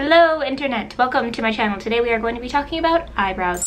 Hello internet, welcome to my channel. Today we are going to be talking about eyebrows.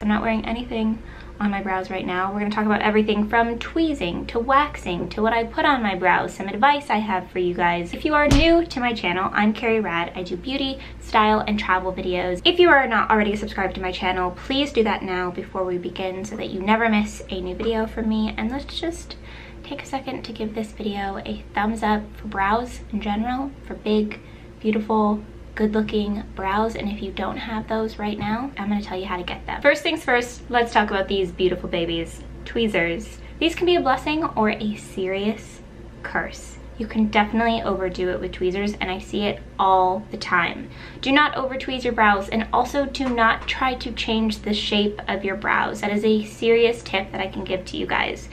I'm not wearing anything on my brows right now. We're going to talk about everything from tweezing to waxing to what I put on my brows, some advice I have for you guys. If you are new to my channel, I'm Carrie Rad. I do beauty, style, and travel videos. If you are not already subscribed to my channel, please do that now before we begin so that you never miss a new video from me. And let's just take a second to give this video a thumbs up for brows in general, for big, beautiful, good-looking brows. And if you don't have those right now, I'm going to tell you how to get them. First things first, let's talk about these beautiful babies, tweezers. These can be a blessing or a serious curse. You can definitely overdo it with tweezers, and I see it all the time. Do not over tweeze your brows, and also do not try to change the shape of your brows. That is a serious tip that I can give to you guys.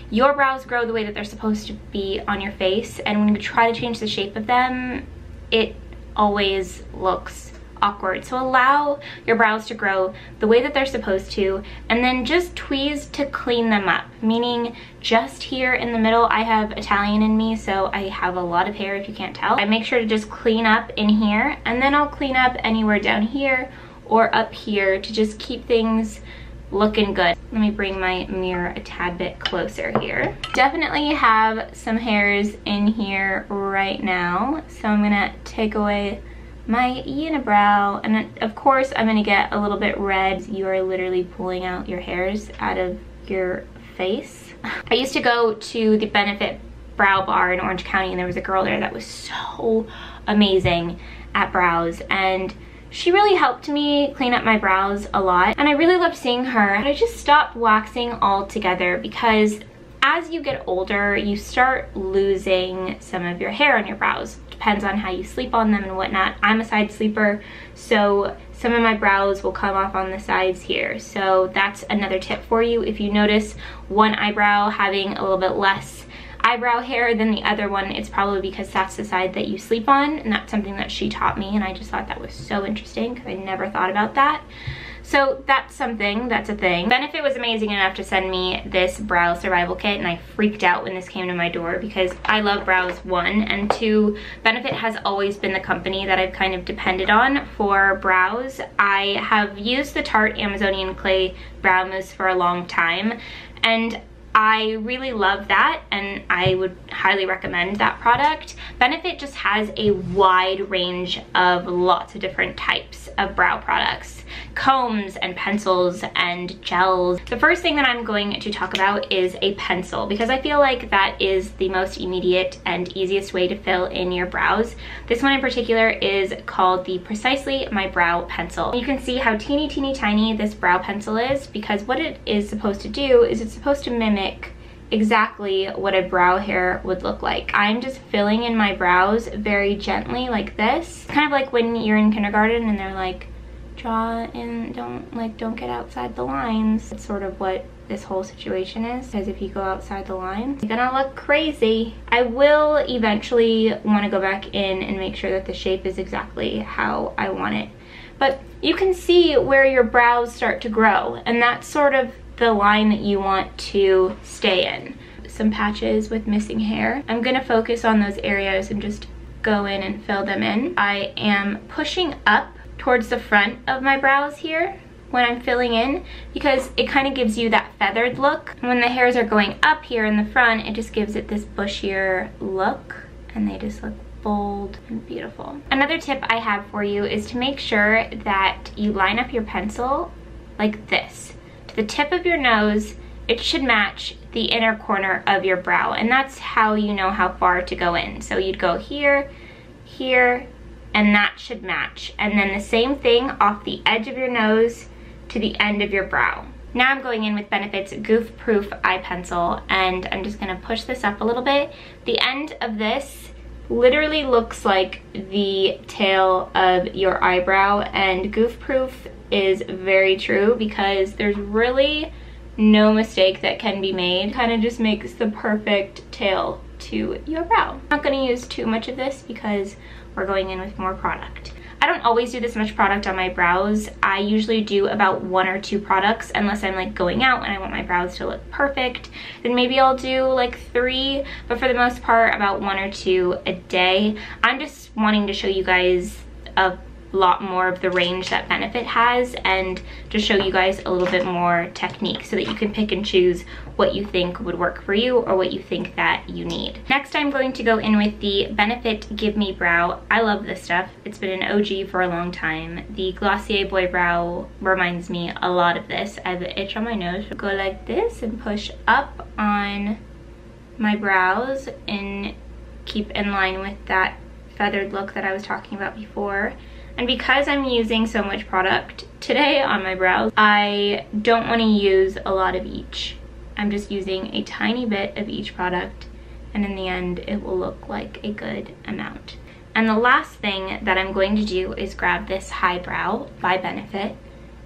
Your brows grow the way that they're supposed to be on your face, and when you try to change the shape of them, it always looks awkward. So allow your brows to grow the way that they're supposed to, and then just tweeze to clean them up, meaning just here in the middle. I have Italian in me, so I have a lot of hair if you can't tell. I make sure to just clean up in here, and then I'll clean up anywhere down here or up here to just keep things looking good. Let me bring my mirror a tad bit closer here. Definitely have some hairs in here right now, so I'm gonna take away my unibrow, and then, of course, I'm gonna get a little bit red. You are literally pulling out your hairs out of your face. I used to go to the Benefit Brow Bar in Orange County, and there was a girl there that was so amazing at brows, and she really helped me clean up my brows a lot, and I really loved seeing her. I just stopped waxing altogether because as you get older, you start losing some of your hair on your brows. Depends on how you sleep on them and whatnot. I'm a side sleeper, so some of my brows will come off on the sides here. So that's another tip for you. If you notice one eyebrow having a little bit less eyebrow hair than the other one, it's probably because that's the side that you sleep on, and that's something that she taught me, and I just thought that was so interesting because I never thought about that. So that's something, that's a thing. Benefit was amazing enough to send me this brow survival kit, and I freaked out when this came to my door because I love brows, one, and two, Benefit has always been the company that I've kind of depended on for brows. I have used the Tarte Amazonian Clay Brow Mousse for a long time, and I really love that, and I would highly recommend that product. Benefit just has a wide range of lots of different types of brow products, combs and pencils and gels. The first thing that I'm going to talk about is a pencil, because I feel like that is the most immediate and easiest way to fill in your brows. This one in particular is called the Precisely My Brow Pencil. You can see how teeny tiny this brow pencil is, because what it is supposed to do is it's supposed to mimic exactly what a brow hair would look like. I'm just filling in my brows very gently like this. Kind of like when you're in kindergarten and they're like, draw in, don't get outside the lines. It's sort of what this whole situation is, because if you go outside the lines, you're gonna look crazy. I will eventually want to go back in and make sure that the shape is exactly how I want it. But you can see where your brows start to grow, and that's sort of the line that you want to stay in. Some patches with missing hair. I'm gonna focus on those areas and just go in and fill them in. I am pushing up towards the front of my brows here when I'm filling in, because it kind of gives you that feathered look. When the hairs are going up here in the front, it just gives it this bushier look, and they just look bold and beautiful. Another tip I have for you is to make sure that you line up your pencil like this. The tip of your nose, it should match the inner corner of your brow, and that's how you know how far to go in. So you'd go here, here, and that should match. And then the same thing off the edge of your nose to the end of your brow. Now I'm going in with Benefit's Goof Proof Eye Pencil, and I'm just gonna push this up a little bit. The end of this literally looks like the tail of your eyebrow, and Goof Proof is very true because there's really no mistake that can be made. Kind of just makes the perfect tail to your brow. I'm not going to use too much of this because we're going in with more product. I don't always do this much product on my brows. I usually do about 1 or 2 products unless I'm like going out and I want my brows to look perfect. Then maybe I'll do like 3, but for the most part about 1 or 2 a day. I'm just wanting to show you guys a lot more of the range that Benefit has and to show you guys a little bit more technique so that you can pick and choose what you think would work for you or what you think that you need. Next, I'm going to go in with the Benefit Gimme Brow. I love this stuff. It's been an OG for a long time. The Glossier Boy Brow reminds me a lot of this. I have an itch on my nose. Go like this and push up on my brows and keep in line with that feathered look that I was talking about before. And because I'm using so much product today on my brows, I don't want to use a lot of each. I'm just using a tiny bit of each product, and in the end it will look like a good amount. And the last thing that I'm going to do is grab this High Brow by Benefit,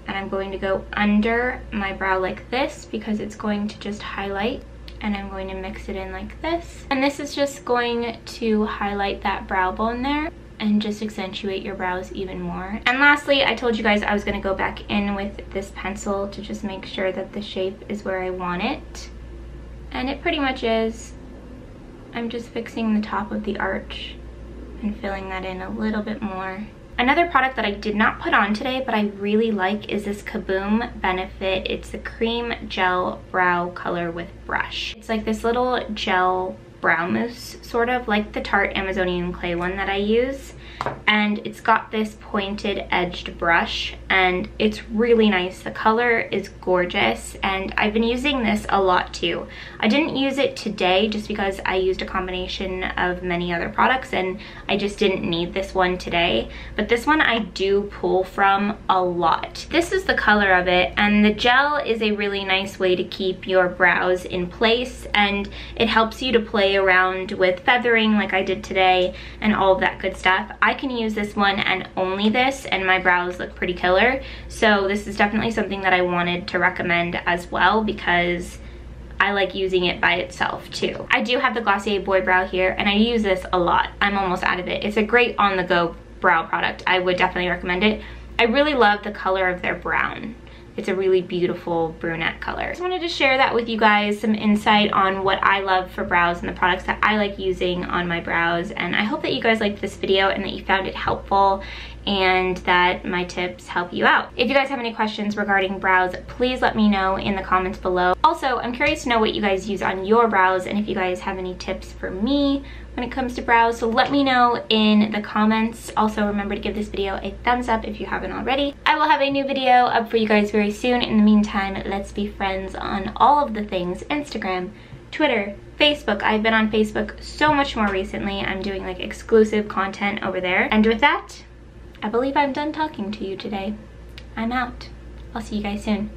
and I'm going to go under my brow like this because it's going to just highlight, and I'm going to mix it in like this. And this is just going to highlight that brow bone there and just accentuate your brows even more. And lastly, I told you guys I was gonna go back in with this pencil to just make sure that the shape is where I want it. And it pretty much is. I'm just fixing the top of the arch and filling that in a little bit more. Another product that I did not put on today, but I really like is this Kaboom Benefit. It's the Cream Gel Brow Color with Brush. It's like this little gel brow mousse, sort of like the Tarte Amazonian Clay one that I use, and it's got this pointed edged brush and it's really nice. The color is gorgeous and I've been using this a lot too. I didn't use it today just because I used a combination of many other products and I just didn't need this one today, but this one I do pull from a lot. This is the color of it, and the gel is a really nice way to keep your brows in place, and it helps you to play around with feathering like I did today and all of that good stuff. I can use this one and only this, and my brows look pretty killer. So this is definitely something that I wanted to recommend as well because I like using it by itself too. I do have the Glossier Boy Brow here and I use this a lot. I'm almost out of it. It's a great on-the-go brow product. I would definitely recommend it. I really love the color of their brown. It's a really beautiful brunette color. I just wanted to share that with you guys, some insight on what I love for brows and the products that I like using on my brows. And I hope that you guys liked this video and that you found it helpful and that my tips help you out. If you guys have any questions regarding brows, please let me know in the comments below. Also, I'm curious to know what you guys use on your brows and if you guys have any tips for me when it comes to brows, so let me know in the comments. Also, remember to give this video a thumbs up if you haven't already. I will have a new video up for you guys very soon. In the meantime, let's be friends on all of the things: Instagram, Twitter, Facebook. I've been on Facebook so much more recently. I'm doing like exclusive content over there. And with that, I believe I'm done talking to you today. I'm out. I'll see you guys soon.